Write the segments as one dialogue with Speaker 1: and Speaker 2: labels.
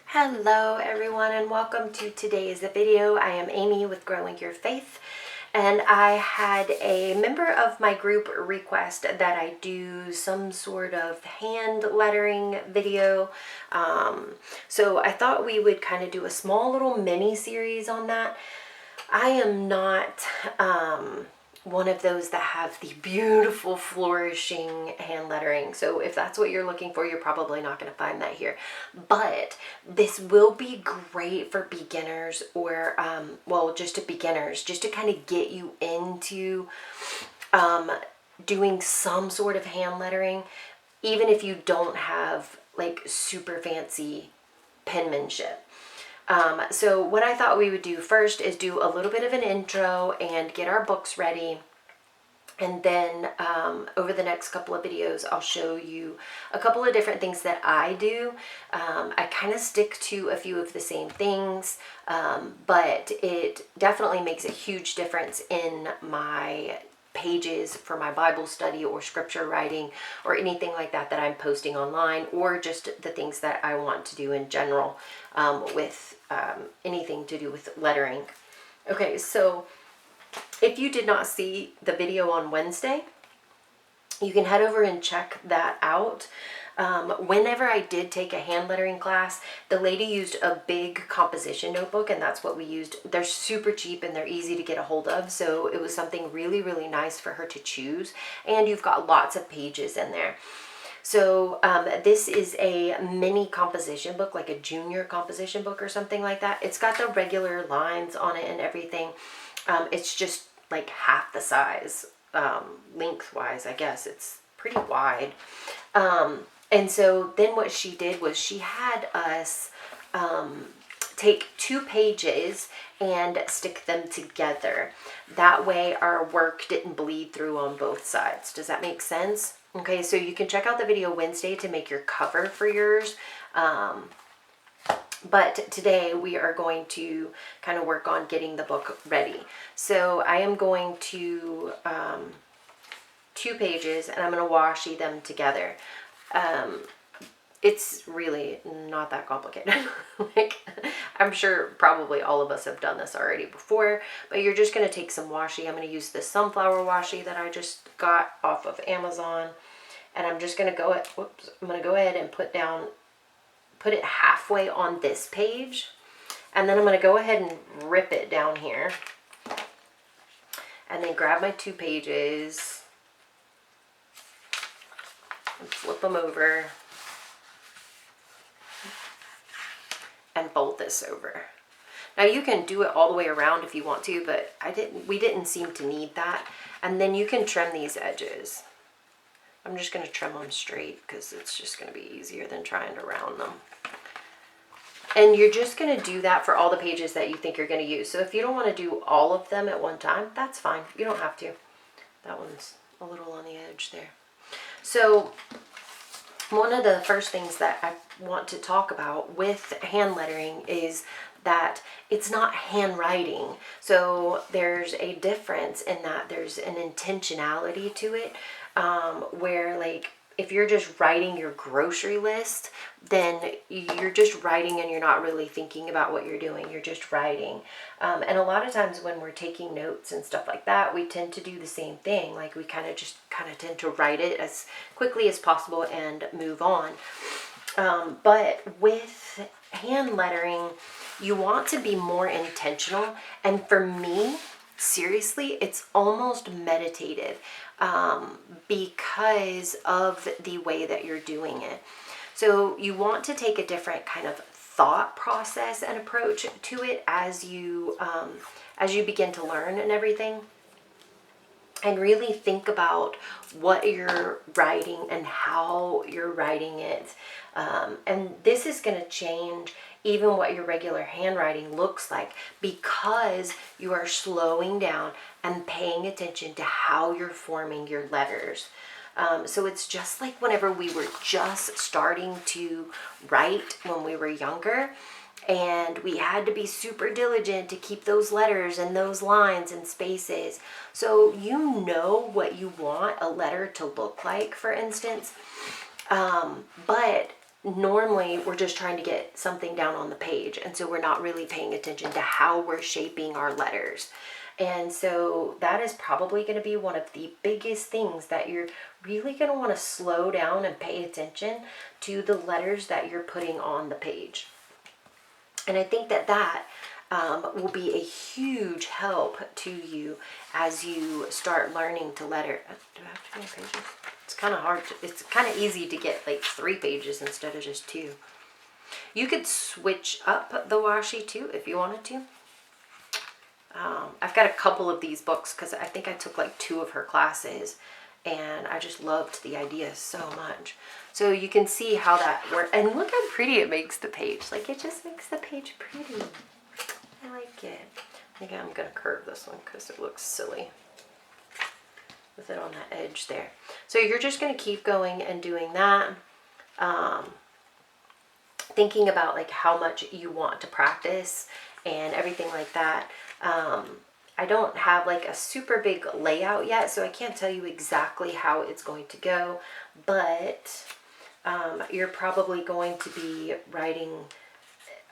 Speaker 1: Hello everyone, and welcome to today's video. I am Amy with Growing Your Faith, and I had a member of my group request that I do some sort of hand lettering video. So I thought we would kind of do a small little mini series on that. I am not one of those that have the beautiful flourishing hand lettering, so if that's what you're looking for, you're probably not going to find that here. But this will be great for beginners, or well, just to beginners, just to kind of get you into doing some sort of hand lettering, even if you don't have like super fancy penmanship. So what I thought we would do first is do a little bit of an intro and get our books ready. And then over the next couple of videos, I'll show you a couple of different things that I do. I kind of stick to a few of the same things, but it definitely makes a huge difference in my pages for my Bible study or scripture writing or anything like that that I'm posting online, or just the things that I want to do in general with anything to do with lettering. Okay, so if you did not see the video on Wednesday, you can head over and check that out. Whenever I did take a hand lettering class, the lady used a big composition notebook, and that's what we used. They're super cheap and they're easy to get a hold of, so it was something really, really nice for her to choose, and you've got lots of pages in there. So this is a mini composition book, like a junior composition book or something like that. It's got the regular lines on it and everything. It's just like half the size, lengthwise, I guess. It's pretty wide. And so then what she did was she had us take 2 pages and stick them together. That way our work didn't bleed through on both sides. Does that make sense? Okay, so you can check out the video Wednesday to make your cover for yours. But today we are going to kind of work on getting the book ready. So I am going to 2 pages, and I'm going to washi them together. It's really not that complicated. Like, I'm sure probably all of us have done this already before, but you're just going to take some washi. I'm going to use this sunflower washi that I just got off of Amazon, and I'm just going to go ahead and put it halfway on this page, and then I'm going to go ahead and rip it down here, and then grab my 2 pages and flip them over and fold this over. Now you can do it all the way around if you want to, but we didn't seem to need that. And then you can trim these edges. I'm just going to trim them straight because it's just going to be easier than trying to round them. And you're just going to do that for all the pages that you think you're going to use. So if you don't want to do all of them at one time, that's fine. You don't have to. That one's a little on the edge there. So one of the first things that I want to talk about with hand lettering is that it's not handwriting. So there's a difference in that there's an intentionality to it, where like if you're just writing your grocery list, then you're just writing and you're not really thinking about what you're doing. You're just writing. And a lot of times when we're taking notes and stuff like that, we tend to do the same thing. Like we kind of tend to write it as quickly as possible and move on. But with hand lettering, you want to be more intentional. And for me, seriously, it's almost meditative, because of the way that you're doing it. So you want to take a different kind of thought process and approach to it as you begin to learn and everything. And really think about what you're writing and how you're writing it. And this is going to change even what your regular handwriting looks like, because you are slowing down and paying attention to how you're forming your letters. So it's just like whenever we were just starting to write when we were younger. And we had to be super diligent to keep those letters and those lines and spaces. So you know what you want a letter to look like, for instance. But normally we're just trying to get something down on the page. And so we're not really paying attention to how we're shaping our letters. And so that is probably going to be one of the biggest things that you're really going to want to slow down and pay attention to the letters that you're putting on the page. And I think that will be a huge help to you as you start learning to letter. Do I have too many pages? It's kind of hard. It's kind of easy to get like 3 pages instead of just 2. You could switch up the washi too if you wanted to. I've got a couple of these books because I think I took like 2 of her classes, and I just loved the idea so much. So you can see how that works. And look how pretty it makes the page. Like, it just makes the page pretty. I like it. I think I'm going to curve this one because it looks silly with it on that edge there. So you're just going to keep going and doing that. Thinking about like how much you want to practice and everything like that. I don't have like a super big layout yet, so I can't tell you exactly how it's going to go, but you're probably going to be writing,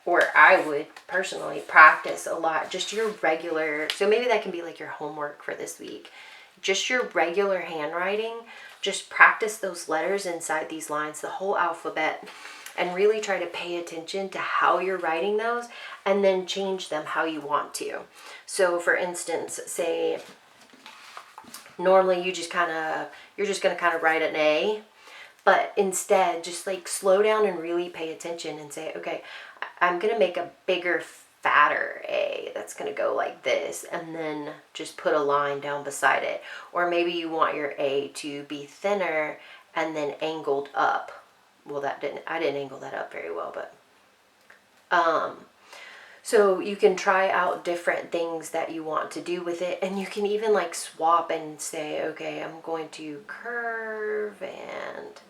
Speaker 1: or I would personally practice a lot, just your regular, so maybe that can be like your homework for this week, just your regular handwriting. Just practice those letters inside these lines, the whole alphabet, and really try to pay attention to how you're writing those, and then change them how you want to. So for instance, say normally you're just going to kind of write an A, but instead just like slow down and really pay attention and say, okay, I'm going to make a bigger, fatter A that's going to go like this, and then just put a line down beside it. Or maybe you want your A to be thinner and then angled up. Well, I didn't angle that up very well, but so you can try out different things that you want to do with it, and you can even like swap and say, okay, I'm going to curve and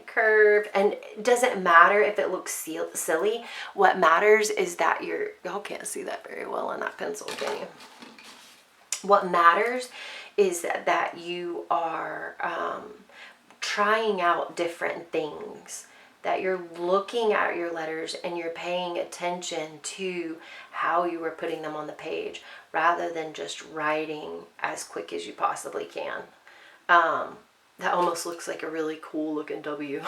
Speaker 1: curve, and it doesn't matter if it looks silly. What matters is that y'all can't see that very well on that pencil, can you? What matters is that you are trying out different things, that you're looking at your letters and you're paying attention to how you are putting them on the page, rather than just writing as quick as you possibly can. That almost looks like a really cool looking W.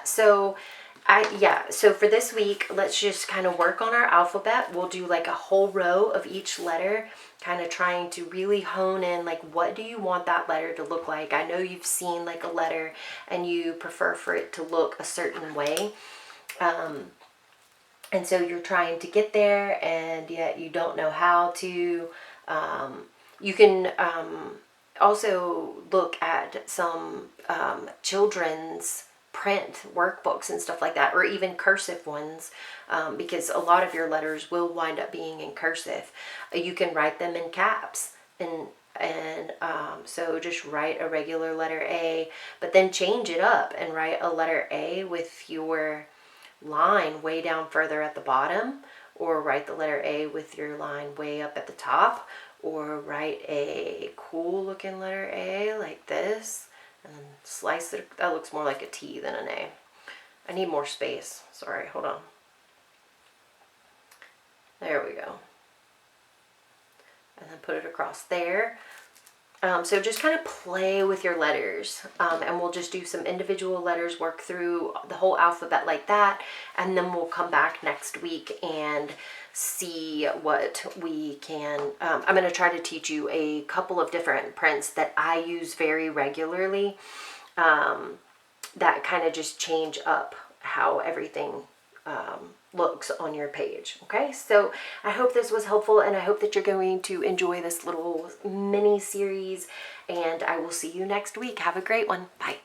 Speaker 1: So for this week, let's just kind of work on our alphabet. We'll do like a whole row of each letter, kind of trying to really hone in, like, what do you want that letter to look like? I know you've seen like a letter and you prefer for it to look a certain way. And so you're trying to get there, and yet you don't know how to. You can also look at some children's print workbooks and stuff like that, or even cursive ones, because a lot of your letters will wind up being in cursive. You can write them in caps, and so just write a regular letter A, but then change it up and write a letter A with your line way down further at the bottom, or write the letter A with your line way up at the top, or write a cool looking letter A like this, and then slice it. That looks more like a T than an A. I need more space. Sorry, hold on. There we go. And then put it across there. So just kind of play with your letters, and we'll just do some individual letters, work through the whole alphabet like that, and then we'll come back next week and see what we can. I'm going to try to teach you a couple of different prints that I use very regularly, that kind of just change up how everything looks on your page. Okay, so I hope this was helpful, and I hope that you're going to enjoy this little mini series, and I will see you next week. Have a great one. Bye.